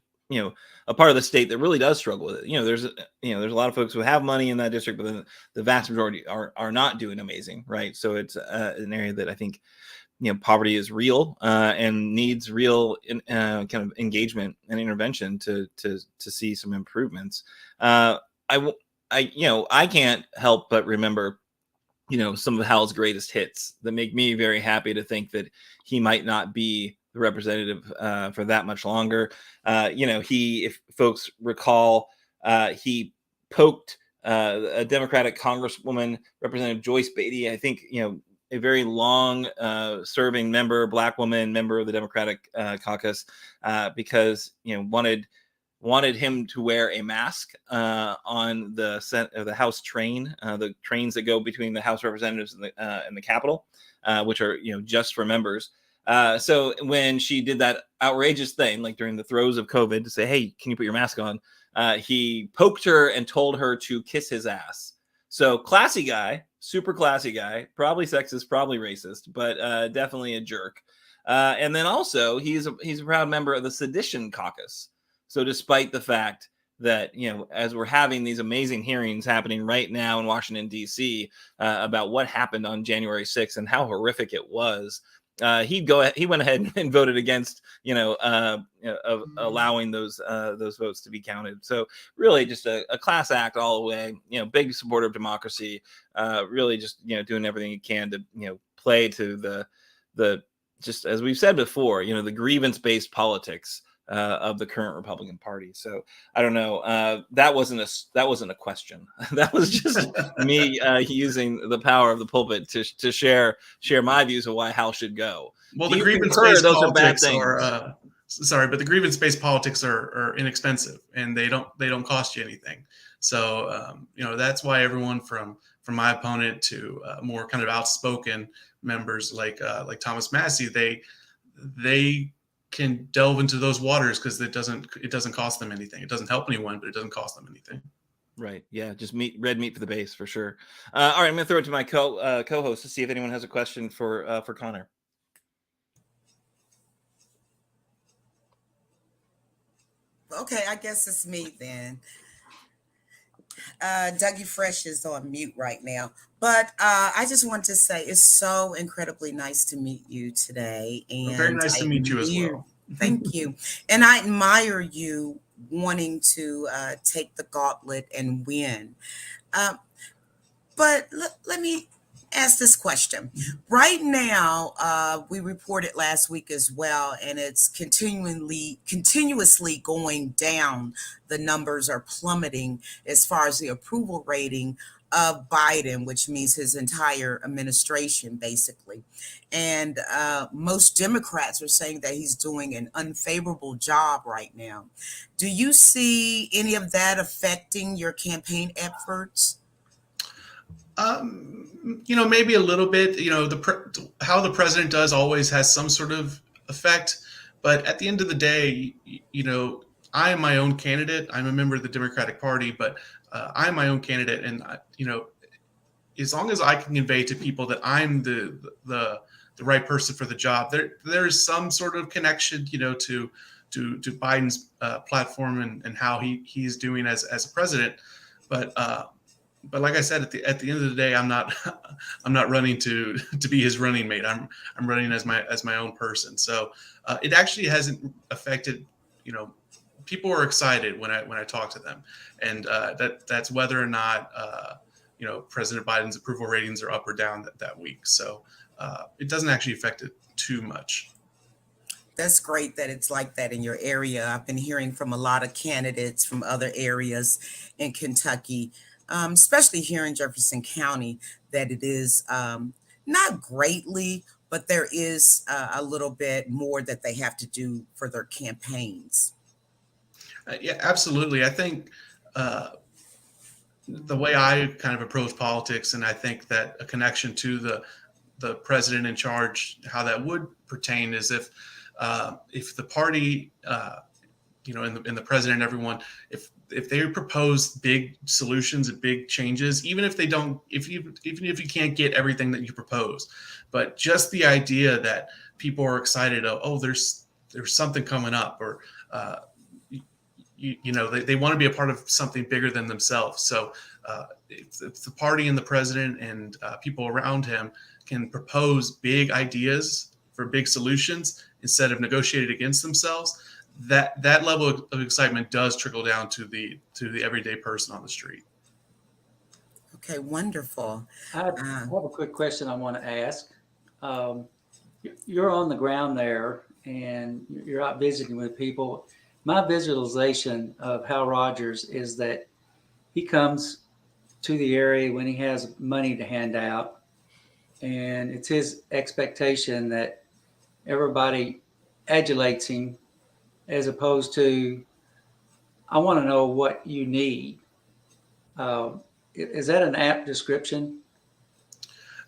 Speaker 2: a part of the state that really does struggle with it. There's there's a lot of folks who have money in that district, but then the vast majority are not doing amazing, right? So it's an area that I think poverty is real and needs real kind of engagement and intervention to see some improvements. I can't help but remember some of Hal's greatest hits that make me very happy to think that he might not be the representative for that much longer. If folks recall, he poked a Democratic Congresswoman, Representative Joyce Beatty, I think, a very long serving member, Black woman, member of the Democratic caucus, because, wanted him to wear a mask on the House train, the trains that go between the House representatives and the Capitol, which are just for members. So when she did that outrageous thing, like during the throes of COVID, to say, "Hey, can you put your mask on?" He poked her and told her to kiss his ass. So classy guy, super classy guy, probably sexist, probably racist, but definitely a jerk. And then also he's a proud member of the Sedition Caucus. So despite the fact that, as we're having these amazing hearings happening right now in Washington, D.C. About what happened on January 6th and how horrific it was, he went ahead and voted against, of allowing those votes to be counted. So really just a class act all the way, big supporter of democracy, really just, doing everything he can to, play to the just, as we've said before, the grievance-based politics of the current Republican Party. So I don't know. That wasn't a question. That was just me using the power of the pulpit to share my views of why Hal should go.
Speaker 4: Well,
Speaker 2: Do
Speaker 4: the
Speaker 2: you
Speaker 4: grievance-based
Speaker 2: concur those are bad
Speaker 4: politics
Speaker 2: things?
Speaker 4: are sorry, but the grievance-based politics are inexpensive and they don't cost you anything. So that's why everyone from my opponent to more kind of outspoken members like Thomas Massey, they can delve into those waters because it doesn't cost them anything. It doesn't help anyone, but it doesn't cost them anything.
Speaker 2: Right. Yeah. Just red meat for the base for sure. All right. I'm going to throw it to my co-host to see if anyone has a question for Conor.
Speaker 1: Okay, I guess it's me then. Dougie Fresh is on mute right now. But I just want to say it's so incredibly nice to meet you today. And
Speaker 4: very nice to meet you as well.
Speaker 1: Thank you. And I admire you wanting to take the gauntlet and win. But let me ask this question. Right now, we reported last week as well, and it's continuously going down. The numbers are plummeting as far as the approval rating of Biden, which means his entire administration, basically. And most Democrats are saying that he's doing an unfavorable job right now. Do you see any of that affecting your campaign efforts?
Speaker 4: Maybe a little bit. How the president does always has some sort of effect, but at the end of the day, I am my own candidate. I'm a member of the Democratic Party, but I am my own candidate, and as long as I can convey to people that I'm the right person for the job, there's some sort of connection, to Biden's platform and how he's doing as a president, but like I said, at the end of the day, I'm not running to be his running mate. I'm running as my own person. So it actually hasn't affected. People are excited when I talk to them, and that's whether or not President Biden's approval ratings are up or down that week. So it doesn't actually affect it too much.
Speaker 1: That's great that it's like that in your area. I've been hearing from a lot of candidates from other areas in Kentucky. Especially here in Jefferson County, that it is not greatly, but there is a little bit more that they have to do for their campaigns.
Speaker 4: Yeah, absolutely. I think the way I kind of approach politics, and I think that a connection to the president in charge, how that would pertain is if the party in the president and everyone, if they propose big solutions and big changes, even if you can't get everything that you propose, but just the idea that people are excited, there's something coming up, or they want to be a part of something bigger than themselves. So if the party and the president and people around him can propose big ideas for big solutions instead of negotiated against themselves, that level of excitement does trickle down to the everyday person on the street.
Speaker 1: Okay, wonderful.
Speaker 3: I have a quick question I want to ask. You're on the ground there and you're out visiting with people. My visualization of Hal Rogers is that he comes to the area when he has money to hand out, and it's his expectation that everybody adulates him, as opposed to, I want to know what you need. Is that an apt description?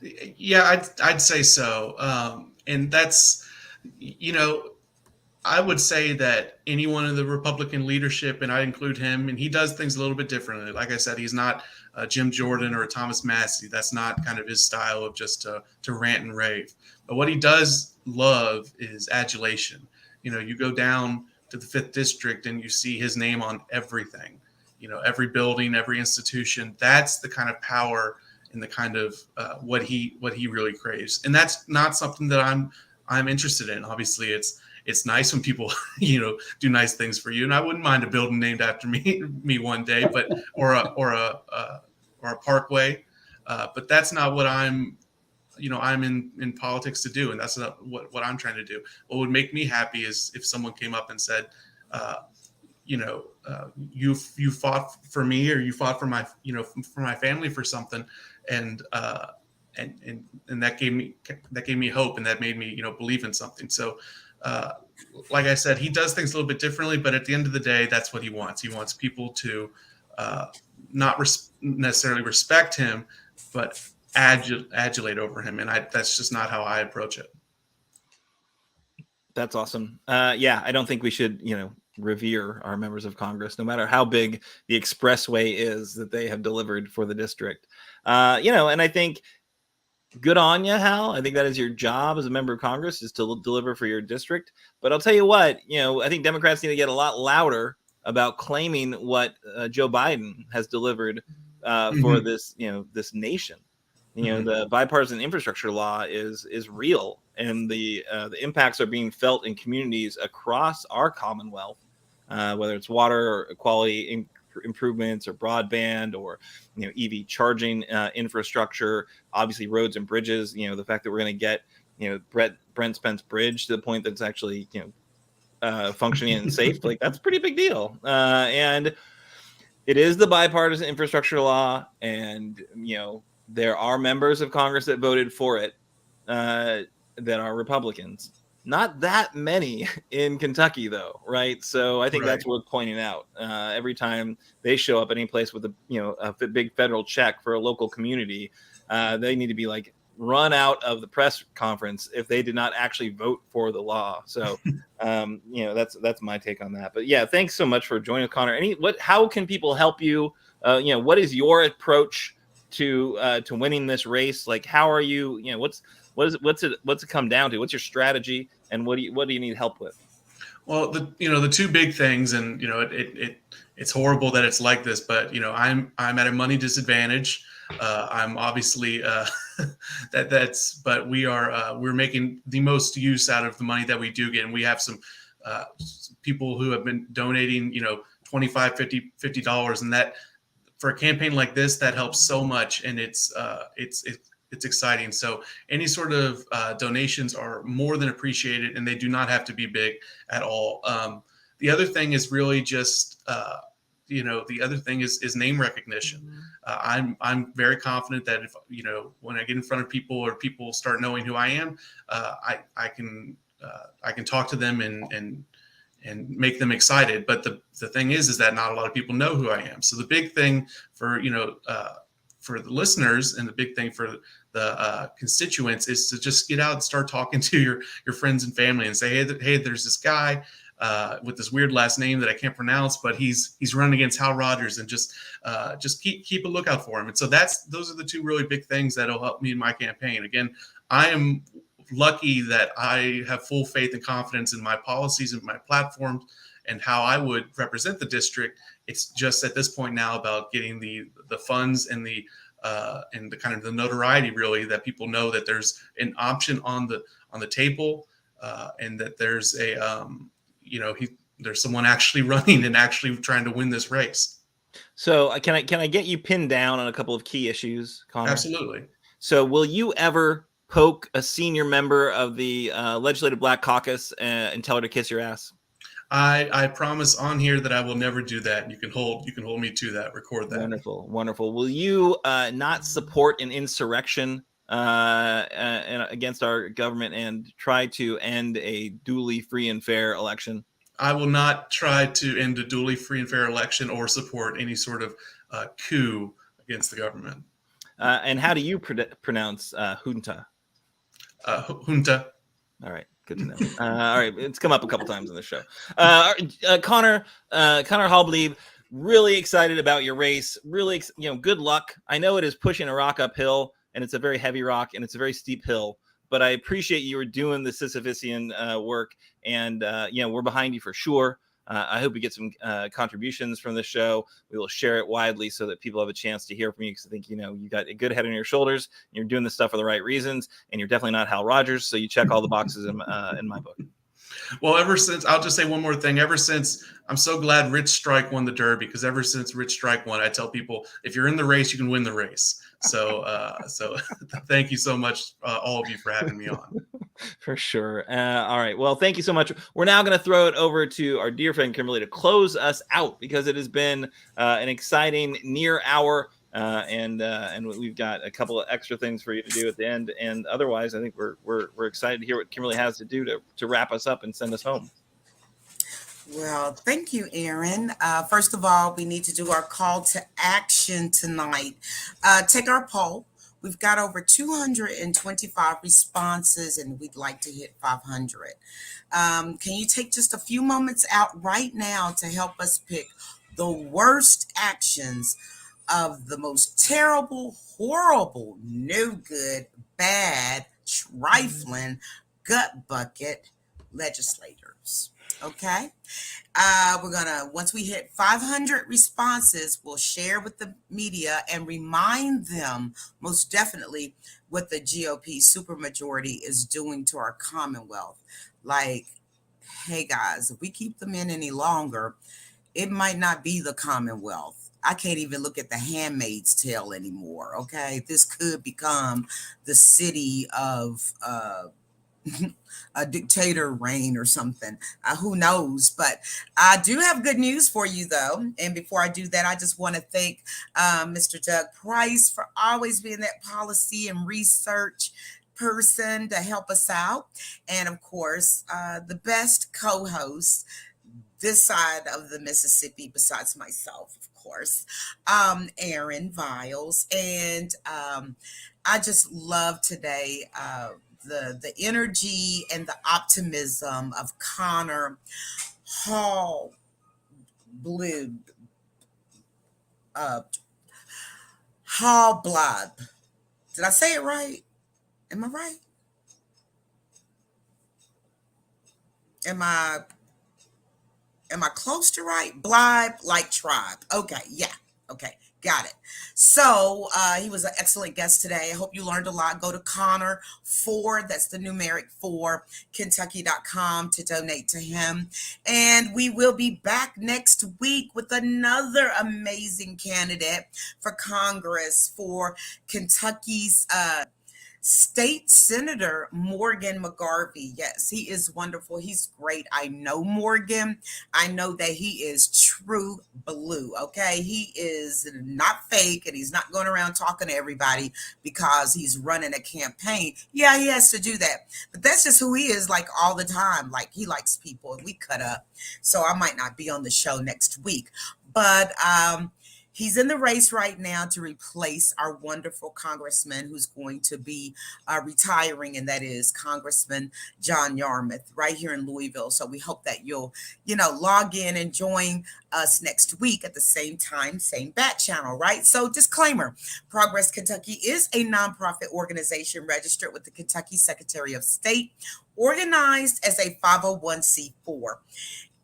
Speaker 4: Yeah, I'd say so. And that's, I would say that anyone in the Republican leadership, and I include him, and he does things a little bit differently. Like I said, he's not Jim Jordan or Thomas Massey. That's not kind of his style of just to rant and rave. But what he does love is adulation. You go down to the 5th District and you see his name on everything, every building, every institution. That's the kind of power and the kind of what he really craves. And that's not something that I'm interested in. Obviously, it's nice when people, do nice things for you. And I wouldn't mind a building named after me one day, but or a parkway. But that's not what I'm in politics to do. And that's not what I'm trying to do. What would make me happy is if someone came up and said, you fought for me, or you fought for my family for something. And that gave me hope, and that made me, believe in something. So, like I said, he does things a little bit differently, but at the end of the day, that's what he wants. He wants people to not necessarily respect him, but adulate over him. And that's just not how I approach it.
Speaker 2: That's awesome. Yeah, I don't think we should, revere our members of Congress, no matter how big the expressway is that they have delivered for the district. And I think good on you, Hal. I think that is your job as a member of Congress, is to deliver for your district. But I'll tell you what, I think Democrats need to get a lot louder about claiming what Joe Biden has delivered for this, this nation. The Bipartisan Infrastructure Law is real, and the impacts are being felt in communities across our commonwealth, whether it's water or quality improvements or broadband or EV charging infrastructure, obviously roads and bridges. The fact that we're going to get Brent Spence Bridge to the point that it's actually functioning and safe, like that's a pretty big deal. And it is the Bipartisan Infrastructure Law, and there are members of Congress that voted for it that are Republicans. Not that many in Kentucky, though, right? So I think that's worth pointing out. Every time they show up any place with a big federal check for a local community, they need to be run out of the press conference if they did not actually vote for the law. So, that's my take on that. But yeah, thanks so much for joining, Conor. How can people help you? What is your approach to winning this race? How are you? What's it come down to? What's your strategy, and what do you need help with?
Speaker 4: Well, the two big things, and it's horrible that it's like this, but I'm at a money disadvantage. I'm obviously but we're making the most use out of the money that we do get, and we have some people who have been donating $25, $50, and that for a campaign like this, that helps so much, and it's exciting. So any sort of donations are more than appreciated, and they do not have to be big at all. The other thing is really just the other thing is name recognition. I'm very confident that if when I get in front of people, or people start knowing who I am, I can talk to them and make them excited. But the thing is that not a lot of people know who I am. So the big thing for the listeners, and the big thing for the constituents, is to just get out and start talking to your friends and family and say, hey, there's this guy. with this weird last name that I can't pronounce, but he's running against Hal Rogers, and just keep a lookout for him. And so those are the two really big things that'll help me in my campaign. Again, I am lucky that I have full faith and confidence in my policies and my platforms and how I would represent the district. It's just at this point now about getting the funds and the kind of the notoriety, really, that people know that there's an option on the table, and that there's there's someone actually running and actually trying to win this race.
Speaker 2: So can I get you pinned down on a couple of key issues, Conor?
Speaker 4: Absolutely.
Speaker 2: So will you ever poke a senior member of the Legislative Black Caucus and tell her to kiss your ass?
Speaker 4: I promise on here that I will never do that. You can hold me to that. Record that.
Speaker 2: Wonderful. Will you not support an insurrection against our government and try to end a duly free and fair election?
Speaker 4: I will not try to end a duly free and fair election or support any sort of coup against the government.
Speaker 2: And how do you pronounce junta?
Speaker 4: Junta.
Speaker 2: All right. Good to know. All right. It's come up a couple times on the show. Conor Halbleib, really excited about your race. Really, good luck. I know it is pushing a rock uphill, and it's a very heavy rock, and it's a very steep hill. But I appreciate you were doing the Sisyphusian work, and we're behind you for sure. I hope you get some contributions from the show. We will share it widely so that people have a chance to hear from you, because I think, you got a good head on your shoulders. You're doing this stuff for the right reasons, and you're definitely not Hal Rogers. So you check all the boxes in my book.
Speaker 4: Well, I'll just say one more thing. Ever since, I'm so glad Rich Strike won the Derby, because ever since Rich Strike won, I tell people, if you're in the race, you can win the race. So thank you so much, all of you, for having me on.
Speaker 2: For sure. All right. Well, thank you so much. We're now going to throw it over to our dear friend Kimberly to close us out, because it has been an exciting near hour, and we've got a couple of extra things for you to do at the end. And otherwise, I think we're excited to hear what Kimberly has to do to wrap us up and send us home.
Speaker 1: Well, thank you, Aaron. First of all, we need to do our call to action tonight. Take our poll. We've got over 225 responses, and we'd like to hit 500. Can you take just a few moments out right now to help us pick the worst actions of the most terrible, horrible, no good, bad, trifling, gut bucket legislators? Okay. Once we hit 500 responses, we'll share with the media and remind them most definitely what the GOP supermajority is doing to our Commonwealth. Like, hey guys, if we keep them in any longer, it might not be the Commonwealth. I can't even look at the Handmaid's Tale anymore. Okay. This could become the city of, a dictator reign or something. Who knows? But I do have good news for you, though. And before I do that, I just want to thank Mr. Doug Price for always being that policy and research person to help us out. And of course, the best co-host this side of the Mississippi, besides myself, of course, Aaron Viles. And I just love today the energy and the optimism of Conor Halbleib. Halbleib. Did I say it right? Am I right? Am I close to right? Blibe, like tribe. Okay, yeah. Okay, got it. So he was an excellent guest today. I hope you learned a lot. Go to Conor 4, that's the numeric 4, Kentucky.com to donate to him. And we will be back next week with another amazing candidate for Congress for Kentucky's State Senator Morgan McGarvey. Yes, he is wonderful. He's great. I know Morgan. I know that he is true blue. Okay. He is not fake, and he's not going around talking to everybody because he's running a campaign. Yeah, he has to do that. But that's just who he is, like, all the time. Like, he likes people, and we cut up. So I might not be on the show next week. But He's in the race right now to replace our wonderful congressman who's going to be retiring, and that is Congressman John Yarmouth right here in Louisville. So we hope that you'll, log in and join us next week at the same time, same bat channel, right? So disclaimer, Progress Kentucky is a nonprofit organization registered with the Kentucky Secretary of State, organized as a 501c4.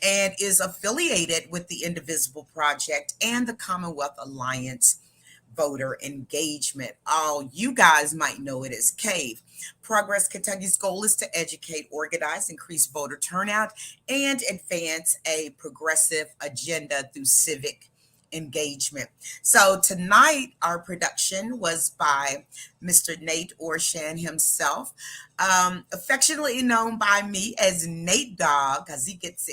Speaker 1: And is affiliated with the Indivisible Project and the Commonwealth Alliance Voter Engagement. Oh, you guys might know it as CAVE. Progress Kentucky's goal is to educate, organize, increase voter turnout, and advance a progressive agenda through civic engagement. So tonight, our production was by Mr. Nate Orshan himself, affectionately known by me as Nate Dogg, because he gets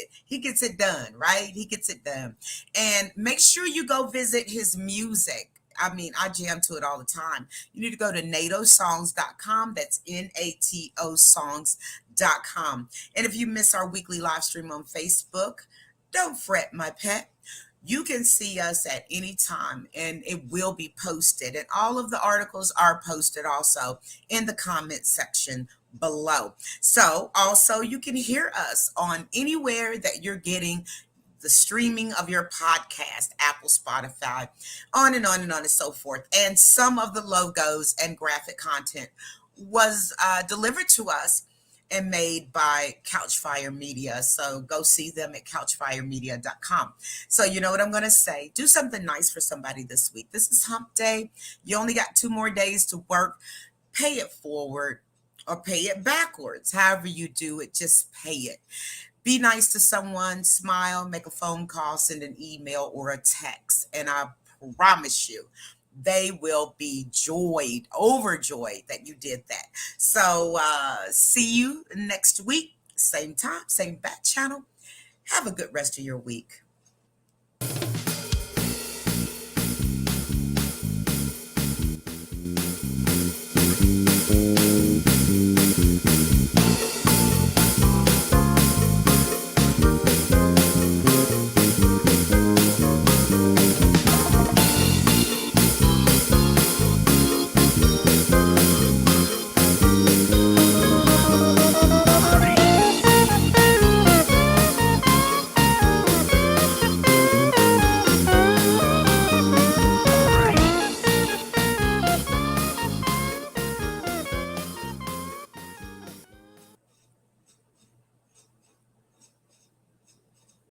Speaker 1: it done, right? He gets it done. And make sure you go visit his music. I mean, I jam to it all the time. You need to go to natosongs.com. That's NATO songs.com. And if you miss our weekly live stream on Facebook, don't fret, my pet. You can see us at any time, and it will be posted. And all of the articles are posted also in the comment section below. So also you can hear us on anywhere that you're getting the streaming of your podcast, Apple, Spotify, on and on and on and so forth. And some of the logos and graphic content was delivered to us and made by Couchfire Media. So go see them at couchfiremedia.com. So you know what I'm going to say? Do something nice for somebody this week. This is hump day. You only got 2 more days to work. Pay it forward or pay it backwards. However you do it, just pay it. Be nice to someone, smile, make a phone call, send an email or a text. And I promise you, they will be overjoyed that you did that. So see you next week, same time, same bat channel. Have a good rest of your week.